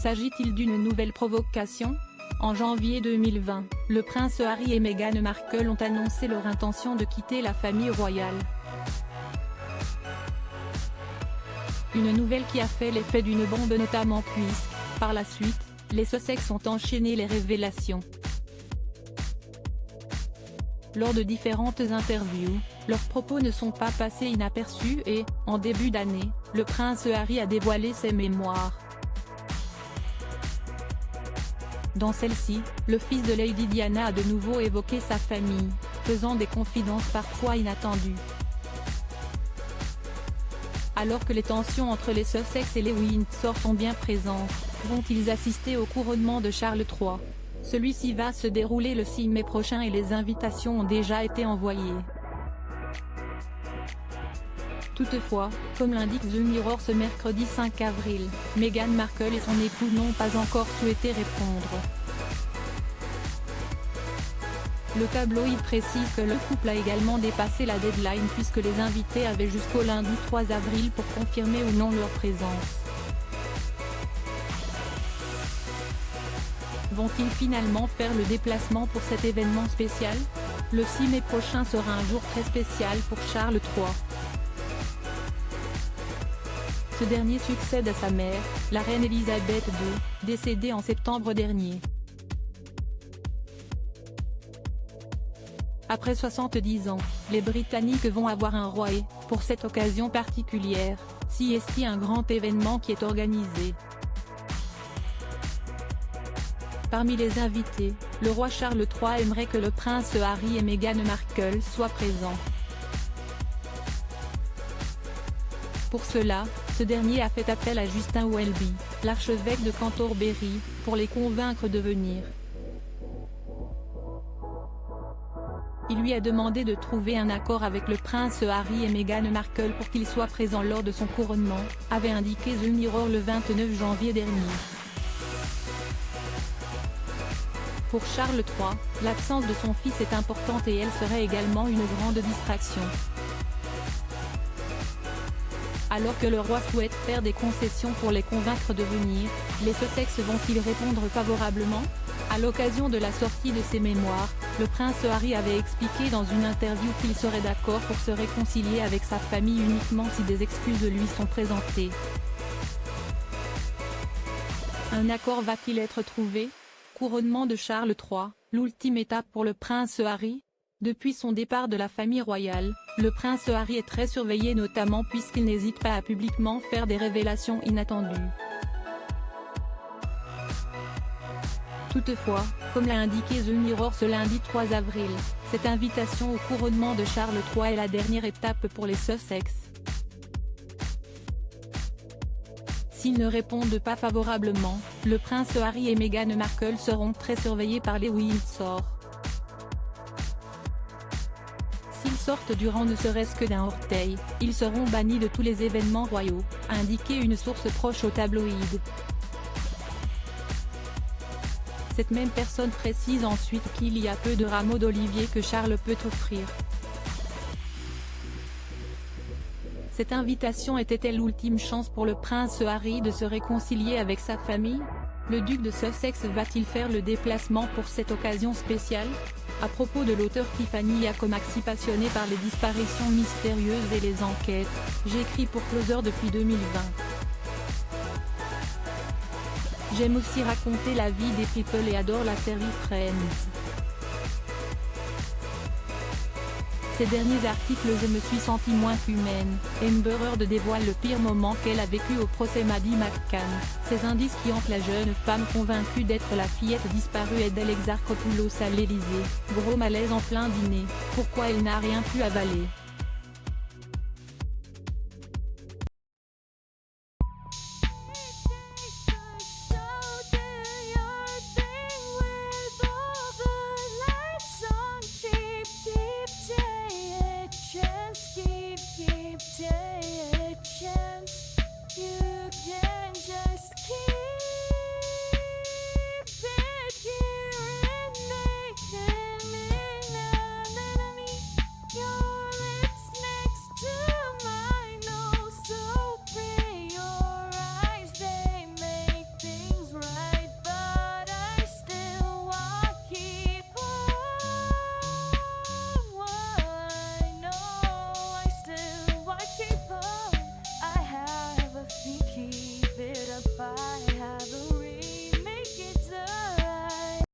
S'agit-il d'une nouvelle provocation ? En janvier 2020, le prince Harry et Meghan Markle ont annoncé leur intention de quitter la famille royale. Une nouvelle qui a fait l'effet d'une bombe notamment puisque, par la suite, les Sussex ont enchaîné les révélations. Lors de différentes interviews, leurs propos ne sont pas passés inaperçus et, en début d'année, le prince Harry a dévoilé ses mémoires. Dans celle-ci, le fils de Lady Diana a de nouveau évoqué sa famille, faisant des confidences parfois inattendues. Alors que les tensions entre les Sussex et les Windsor sont bien présentes, vont-ils assister au couronnement de Charles III ? Celui-ci va se dérouler le 6 mai prochain et les invitations ont déjà été envoyées. Toutefois, comme l'indique The Mirror ce mercredi 5 avril, Meghan Markle et son époux n'ont pas encore souhaité répondre. Le tabloïd précise que le couple a également dépassé la deadline puisque les invités avaient jusqu'au lundi 3 avril pour confirmer ou non leur présence. Vont-ils finalement faire le déplacement pour cet événement spécial ? Le 6 mai prochain sera un jour très spécial pour Charles III. Ce dernier succède à sa mère, la reine Elisabeth II, décédée en septembre dernier. Après 70 ans, les Britanniques vont avoir un roi et, pour cette occasion particulière, si un grand événement qui est organisé. Parmi les invités, le roi Charles III aimerait que le prince Harry et Meghan Markle soient présents. Pour cela, ce dernier a fait appel à Justin Welby, l'archevêque de Canterbury, pour les convaincre de venir. Il lui a demandé de trouver un accord avec le prince Harry et Meghan Markle pour qu'ils soient présents lors de son couronnement, avait indiqué The Mirror le 29 janvier dernier. Pour Charles III, l'absence de son fils est importante et elle serait également une grande distraction. Alors que le roi souhaite faire des concessions pour les convaincre de venir, les Sussex vont-ils répondre favorablement ? À l'occasion de la sortie de ses mémoires, le prince Harry avait expliqué dans une interview qu'il serait d'accord pour se réconcilier avec sa famille uniquement si des excuses lui sont présentées. Un accord va-t-il être trouvé ? Couronnement de Charles III, l'ultime étape pour le prince Harry ? Depuis son départ de la famille royale, le prince Harry est très surveillé notamment puisqu'il n'hésite pas à publiquement faire des révélations inattendues. Toutefois, comme l'a indiqué The Mirror ce lundi 3 avril, cette invitation au couronnement de Charles III est la dernière étape pour les Sussex. S'ils ne répondent pas favorablement, le prince Harry et Meghan Markle seront très surveillés par les Windsor. S'ils sortent du rang ne serait-ce que d'un orteil, ils seront bannis de tous les événements royaux, a indiqué une source proche au tabloïd. Cette même personne précise ensuite qu'il y a peu de rameaux d'olivier que Charles peut offrir. Cette invitation était-elle l'ultime chance pour le prince Harry de se réconcilier avec sa famille ? Le duc de Sussex va-t-il faire le déplacement pour cette occasion spéciale ? À propos de l'auteur Tiffany Yacomaxi passionnée par les disparitions mystérieuses et les enquêtes, j'écris pour Closer depuis 2020. J'aime aussi raconter la vie des people et adore la série Friends. Ces derniers articles je me suis sentie moins qu'humaine. Amber Heard dévoile le pire moment qu'elle a vécu au procès Maddie McCann. Ces indices qui hantent la jeune femme convaincue d'être la fillette disparue est d'Alexarchopoulos à l'Elysée. Gros malaise en plein dîner. Pourquoi elle n'a rien pu avaler ?